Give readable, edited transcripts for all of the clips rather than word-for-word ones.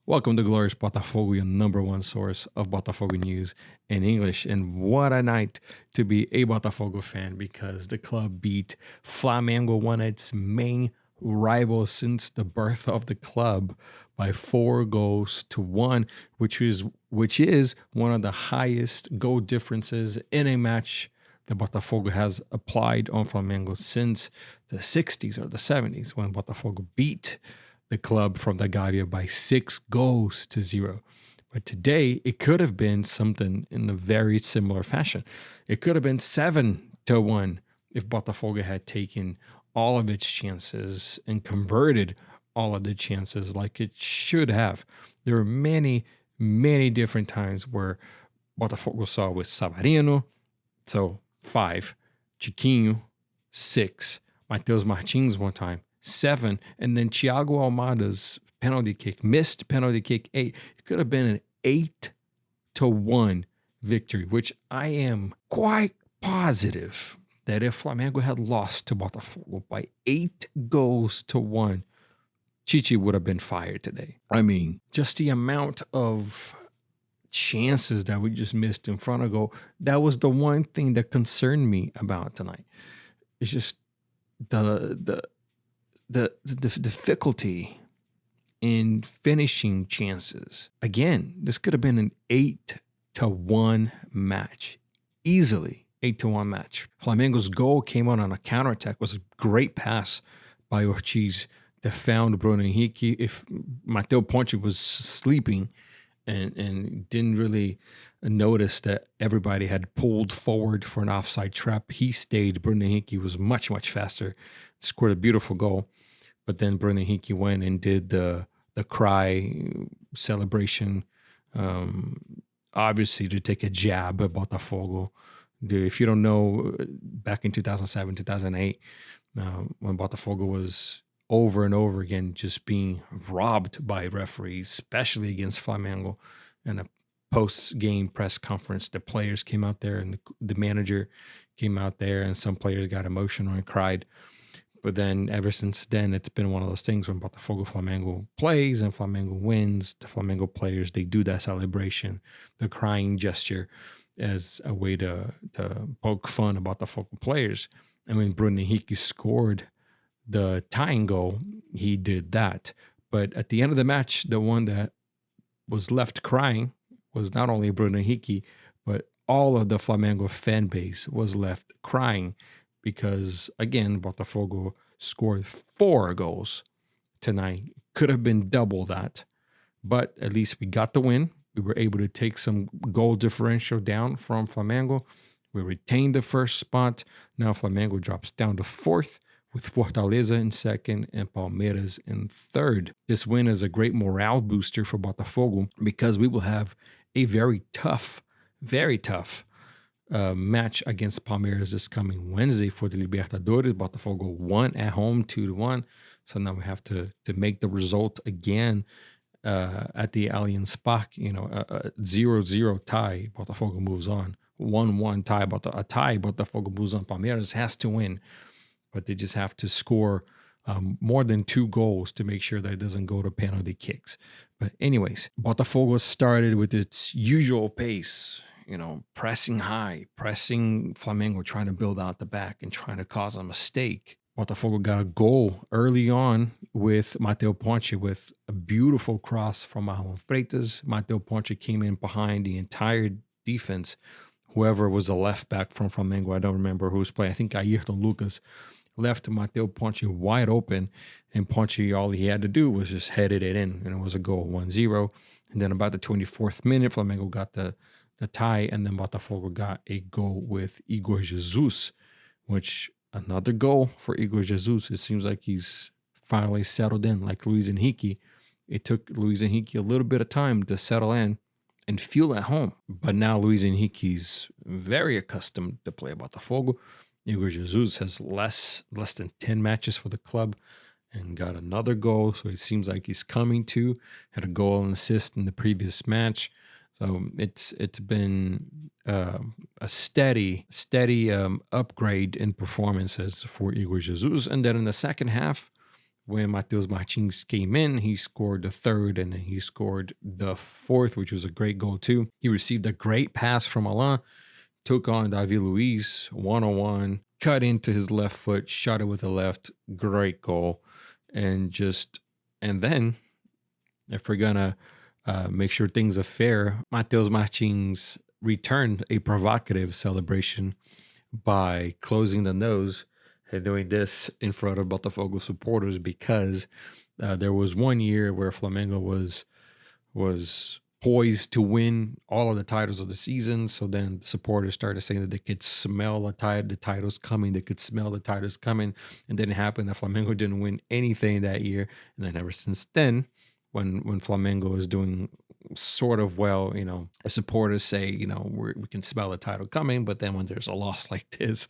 Welcome to Glorious Botafogo, your number one source of Botafogo news in English. And what a night to be a Botafogo fan because the club beat Flamengo, one of its main rivals since the birth of the club, by 4-1, which is one of the highest goal differences in a match that Botafogo has applied on Flamengo since the 60s or the 70s, when Botafogo beat the club from the Gavia by 6-0. But today, it could have been something in a very similar fashion. It could have been 7-1 if Botafogo had taken all of its chances and converted all of the chances like it should have. There are many, many different times where Botafogo saw with Savarino, so 5, Chiquinho, 6, Matheus Martins one time, 7, and then Thiago Almada's penalty kick, missed penalty kick, 8. It could have been an 8-1 victory, which I am quite positive that if Flamengo had lost to Botafogo by 8-1, Chichi would have been fired today. I mean, just the amount of chances that we just missed in front of goal, that was the one thing that concerned me about tonight. It's just the difficulty in finishing chances. Again, this could have been an 8-1 match. Easily 8-1 match. Flamengo's goal came on a counterattack. It was a great pass by Ortiz that found Bruno Henrique. If Matteo Ponte was sleeping and didn't really notice that everybody had pulled forward for an offside trap, he stayed. Bruno Henrique was much, much faster. Scored a beautiful goal. But then Bruno Henrique went and did the cry celebration, obviously to take a jab at Botafogo. If you don't know, back in 2007, 2008, when Botafogo was over and over again just being robbed by referees, especially against Flamengo, in a post-game press conference, the players came out there and the manager came out there, and some players got emotional and cried. But then ever since then, it's been one of those things when Botafogo Flamengo plays and Flamengo wins, the Flamengo players, they do that celebration, the crying gesture, as a way to poke fun about the Botafogo players. And when Bruno Henrique scored the tying goal, he did that. But at the end of the match, the one that was left crying was not only Bruno Henrique, but all of the Flamengo fan base was left crying. Because, again, Botafogo scored 4 goals tonight. Could have been double that. But at least we got the win. We were able to take some goal differential down from Flamengo. We retained the first spot. Now Flamengo drops down to 4th, with Fortaleza in 2nd and Palmeiras in 3rd. This win is a great morale booster for Botafogo because we will have a very tough match against Palmeiras this coming Wednesday for the Libertadores. Botafogo won at home 2-1. So now we have to make the result again at the Allianz Park. You know, a 0-0 tie, Botafogo moves on. 1-1 tie, Botafogo moves on. Palmeiras has to win, but they just have to score more than 2 goals to make sure that it doesn't go to penalty kicks. But anyways, Botafogo started with its usual pace. You know, pressing high, pressing Flamengo, trying to build out the back and trying to cause a mistake. Botafogo got a goal early on with Matteo Ponte with a beautiful cross from Marlon Freitas. Matteo Ponte came in behind the entire defense. Whoever was the left back from Flamengo, I don't remember who was playing. I think Ayrton Lucas left Matteo Ponte wide open, and Ponte, all he had to do was just headed it in, and it was a goal, 1-0. And then about the 24th minute, Flamengo got the tie, and then Botafogo got a goal with Igor Jesus, which another goal for Igor Jesus. It seems like he's finally settled in, like Luis Henrique. It took Luis Henrique a little bit of time to settle in and feel at home. But now Luis Henrique's very accustomed to play Botafogo. Igor Jesus has less than 10 matches for the club and got another goal, so it seems like he's coming to. Had a goal and assist in the previous match. So it's been a steady upgrade in performances for Igor Jesus. And then in the second half, when Matheus Martins came in, he scored the third and then he scored the fourth, which was a great goal too. He received a great pass from Alain, took on David Luiz one-on-one, cut into his left foot, shot it with the left. Great goal. And then if we're gonna make sure things are fair, Matheus Martins returned a provocative celebration by closing the nose and doing this in front of Botafogo supporters, because there was one year where Flamengo was poised to win all of the titles of the season. So then the supporters started saying that they could smell the titles coming. They could smell the titles coming. And then it happened that Flamengo didn't win anything that year. And then ever since then, when Flamengo is doing sort of well, the supporters say, we can smell the title coming. But then when there's a loss like this,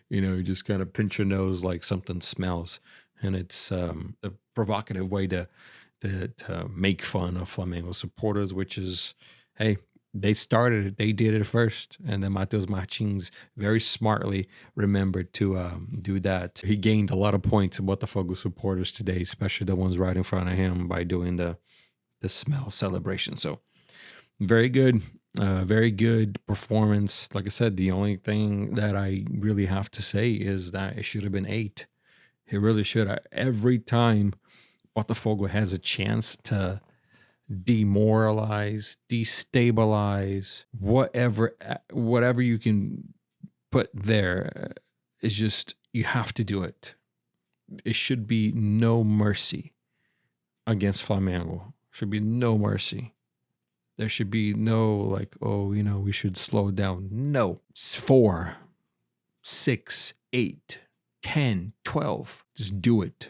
you just kind of pinch your nose like something smells. And it's a provocative way to make fun of Flamengo supporters, which is, hey, they started it. They did it first. And then Matheus Martins very smartly remembered to do that. He gained a lot of points in Botafogo supporters today, especially the ones right in front of him, by doing the smell celebration. So very good performance. Like I said, the only thing that I really have to say is that it should have been 8. It really should. Every time Botafogo has a chance to demoralize, destabilize, whatever you can put there, is just, you have to do it. It should be no mercy against Flamengo. Should be no mercy. There should be no like, we should slow down. No. It's 4, 6, 8, 10, 12. Just do it.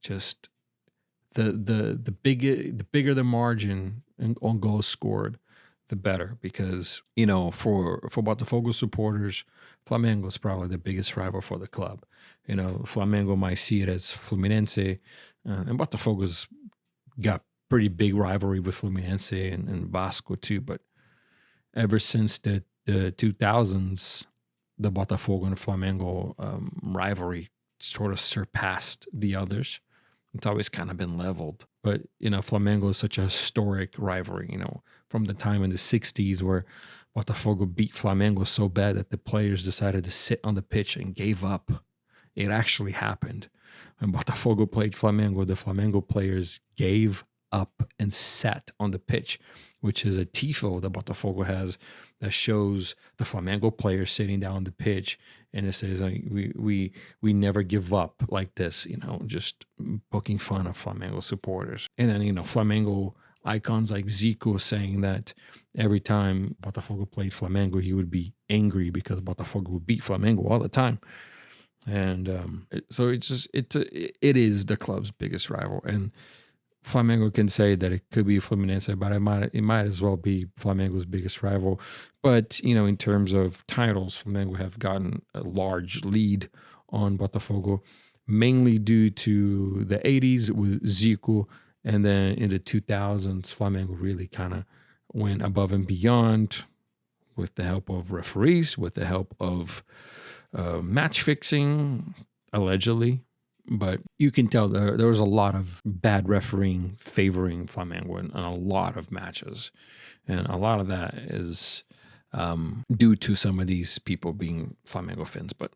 Just the bigger the margin on goals scored, the better. Because, for Botafogo supporters, Flamengo is probably the biggest rival for the club. Flamengo might see it as Fluminense, and Botafogo's got pretty big rivalry with Fluminense and Vasco too. But ever since the 2000s, the Botafogo and Flamengo rivalry sort of surpassed the others. It's always kind of been leveled. But, Flamengo is such a historic rivalry, from the time in the 60s where Botafogo beat Flamengo so bad that the players decided to sit on the pitch and gave up. It actually happened. When Botafogo played Flamengo, the Flamengo players gave up and sat on the pitch, which is a tifo that Botafogo has that shows the Flamengo players sitting down on the pitch, and it says we never give up like this, just poking fun of Flamengo supporters. And then Flamengo icons like Zico saying that every time Botafogo played Flamengo, he would be angry because Botafogo would beat Flamengo all the time. And so it is the club's biggest rival. And Flamengo can say that it could be Fluminense, but it might as well be Flamengo's biggest rival. But, in terms of titles, Flamengo have gotten a large lead on Botafogo, mainly due to the 80s with Zico. And then in the 2000s, Flamengo really kind of went above and beyond with the help of referees, with the help of match fixing, allegedly. But you can tell there was a lot of bad refereeing favoring Flamengo in a lot of matches. And a lot of that is due to some of these people being Flamengo fans. But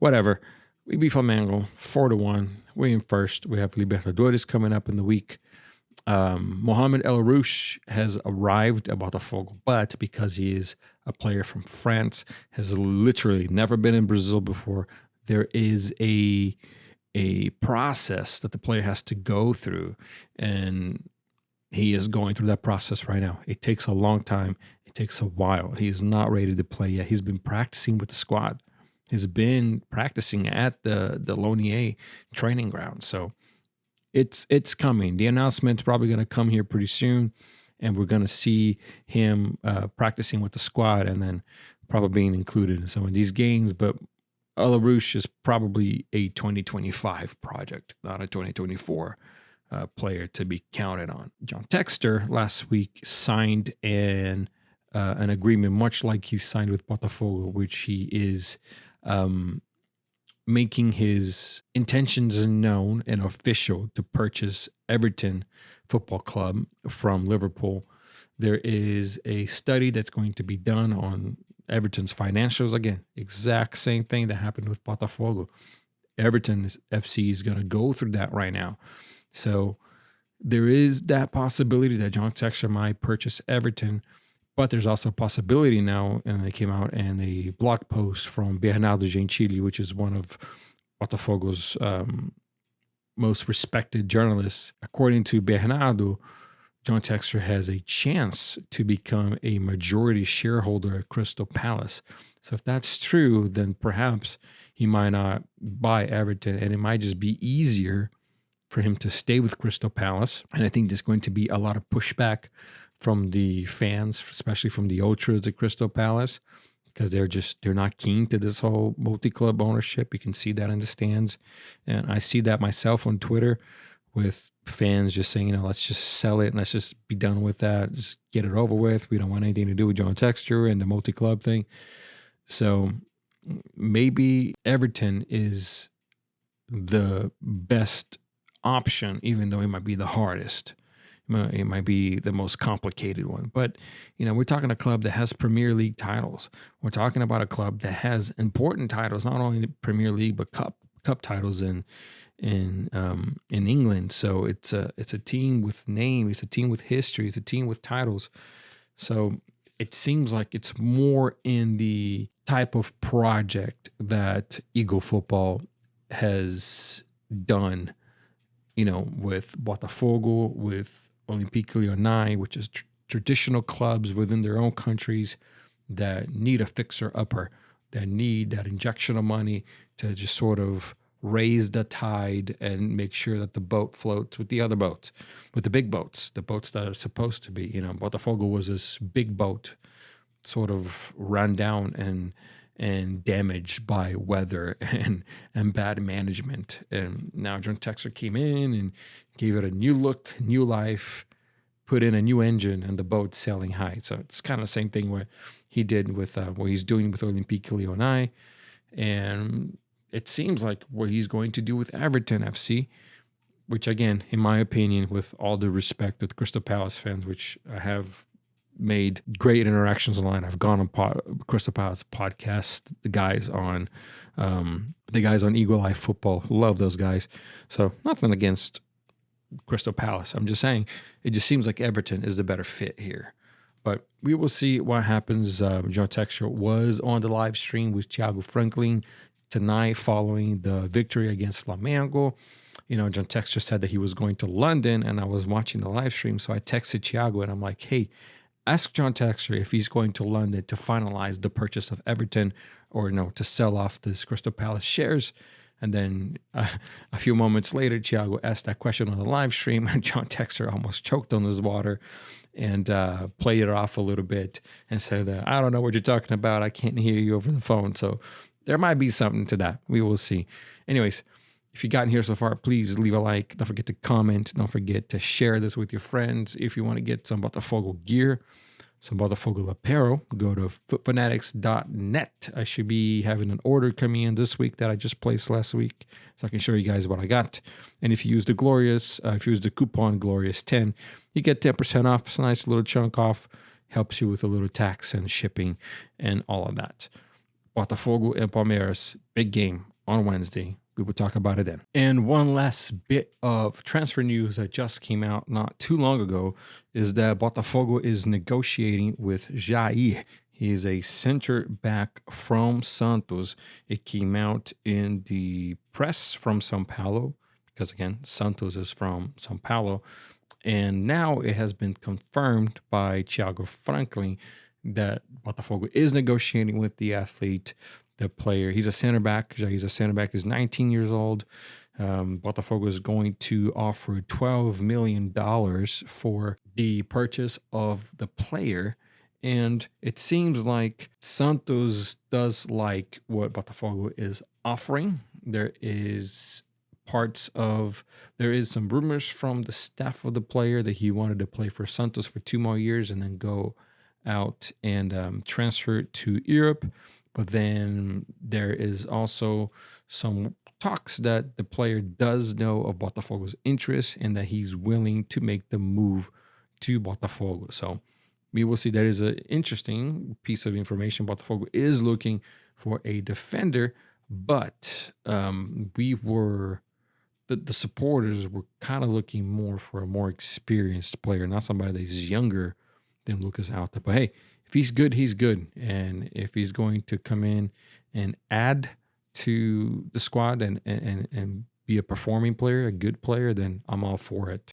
whatever. We beat Flamengo 4-1. We're in first. We have Libertadores coming up in the week. Mohamed El Arouche has arrived at Botafogo, but because he is a player from France, has literally never been in Brazil before, there is a process that the player has to go through, and he is going through that process right now. It takes a long time. It takes a while. He is not ready to play yet. He's been practicing with the squad. He's been practicing at the Lonier training ground. So it's coming. The announcement's probably going to come here pretty soon, and we're going to see him practicing with the squad and then probably being included in some of these games. But El Arouche is probably a 2025 project, not a 2024 player to be counted on. John Textor last week signed an agreement, much like he signed with Botafogo, which he is making his intentions known and official to purchase Everton Football Club from Liverpool. There is a study that's going to be done on Everton's financials. Again, exact same thing that happened with Botafogo. Everton FC is going to go through that right now. So there is that possibility that John Textor might purchase Everton, but there's also a possibility now, and they came out in a blog post from Bernardo Gentili, which is one of Botafogo's most respected journalists. According to Bernardo, John Textor has a chance to become a majority shareholder at Crystal Palace. So if that's true, then perhaps he might not buy Everton, and it might just be easier for him to stay with Crystal Palace. And I think there's going to be a lot of pushback from the fans, especially from the ultras at Crystal Palace, because they're not keen to this whole multi-club ownership. You can see that in the stands. And I see that myself on Twitter with fans just saying, let's just sell it and let's just be done with that. Just get it over with. We don't want anything to do with John Textor and the multi-club thing. So maybe Everton is the best option, even though it might be the hardest. It might be the most complicated one. But, we're talking a club that has Premier League titles. We're talking about a club that has important titles, not only the Premier League, but cup titles in England. So it's a team with name. It's a team with history. It's a team with titles. So it seems like it's more in the type of project that Eagle Football has done, with Botafogo, with Olympique Lyonnais, which is traditional clubs within their own countries that need a fixer-upper, that need that injection of money to just sort of raise the tide and make sure that the boat floats with the other boats, with the big boats, the boats that are supposed to be. Botafogo was this big boat, sort of run down and damaged by weather and bad management. And now John Textor came in and gave it a new look, new life, put in a new engine, and the boat's sailing high. So it's kind of the same thing what he did with what he's doing with Olympique Lyonnais. And it seems like what he's going to do with Everton FC, which again, in my opinion, with all the respect of the Crystal Palace fans, which I have made great interactions online. I've gone on Crystal Palace podcast, the guys on Eagle Eye Football. Love those guys. So nothing against Crystal Palace. I'm just saying it just seems like Everton is the better fit here. But we will see what happens. John Textor was on the live stream with Thiago Franklin tonight following the victory against Flamengo. John Textor said that he was going to London, and I was watching the live stream. So I texted Thiago and I'm like, hey, ask John Textor if he's going to London to finalize the purchase of Everton or to sell off this Crystal Palace shares. And then a few moments later, Thiago asked that question on the live stream, and John Textor almost choked on his water and played it off a little bit and said, I don't know what you're talking about. I can't hear you over the phone. So there might be something to that. We will see. Anyways, if you've gotten here so far, please leave a like. Don't forget to comment. Don't forget to share this with your friends. If you want to get some Botafogo gear, some Botafogo apparel, go to footfanatics.net. I should be having an order coming in this week that I just placed last week, so I can show you guys what I got. And if you use the coupon Glorious10, you get 10% off. It's a nice little chunk off. Helps you with a little tax and shipping and all of that. Botafogo and Palmeiras, big game on Wednesday. We will talk about it then. And one last bit of transfer news that just came out not too long ago is that Botafogo is negotiating with Jair. He is a center back from Santos. It came out in the press from São Paulo, because again, Santos is from São Paulo. And now it has been confirmed by Thiago Franklin that Botafogo is negotiating with the athlete, the player. He's a center back. He's a center back. He's 19 years old. Botafogo is going to offer $12 million for the purchase of the player. And it seems like Santos does like what Botafogo is offering. There is some rumors from the staff of the player that he wanted to play for Santos for 2 more years and then go out and transfer to Europe. But then there is also some talks that the player does know of Botafogo's interest and that he's willing to make the move to Botafogo. So we will see. That is an interesting piece of information. Botafogo is looking for a defender, but the supporters were kind of looking more for a more experienced player, not somebody that's younger than Lucas Alta. But hey, if he's good, he's good. And if he's going to come in and add to the squad and be a performing player, a good player, then I'm all for it.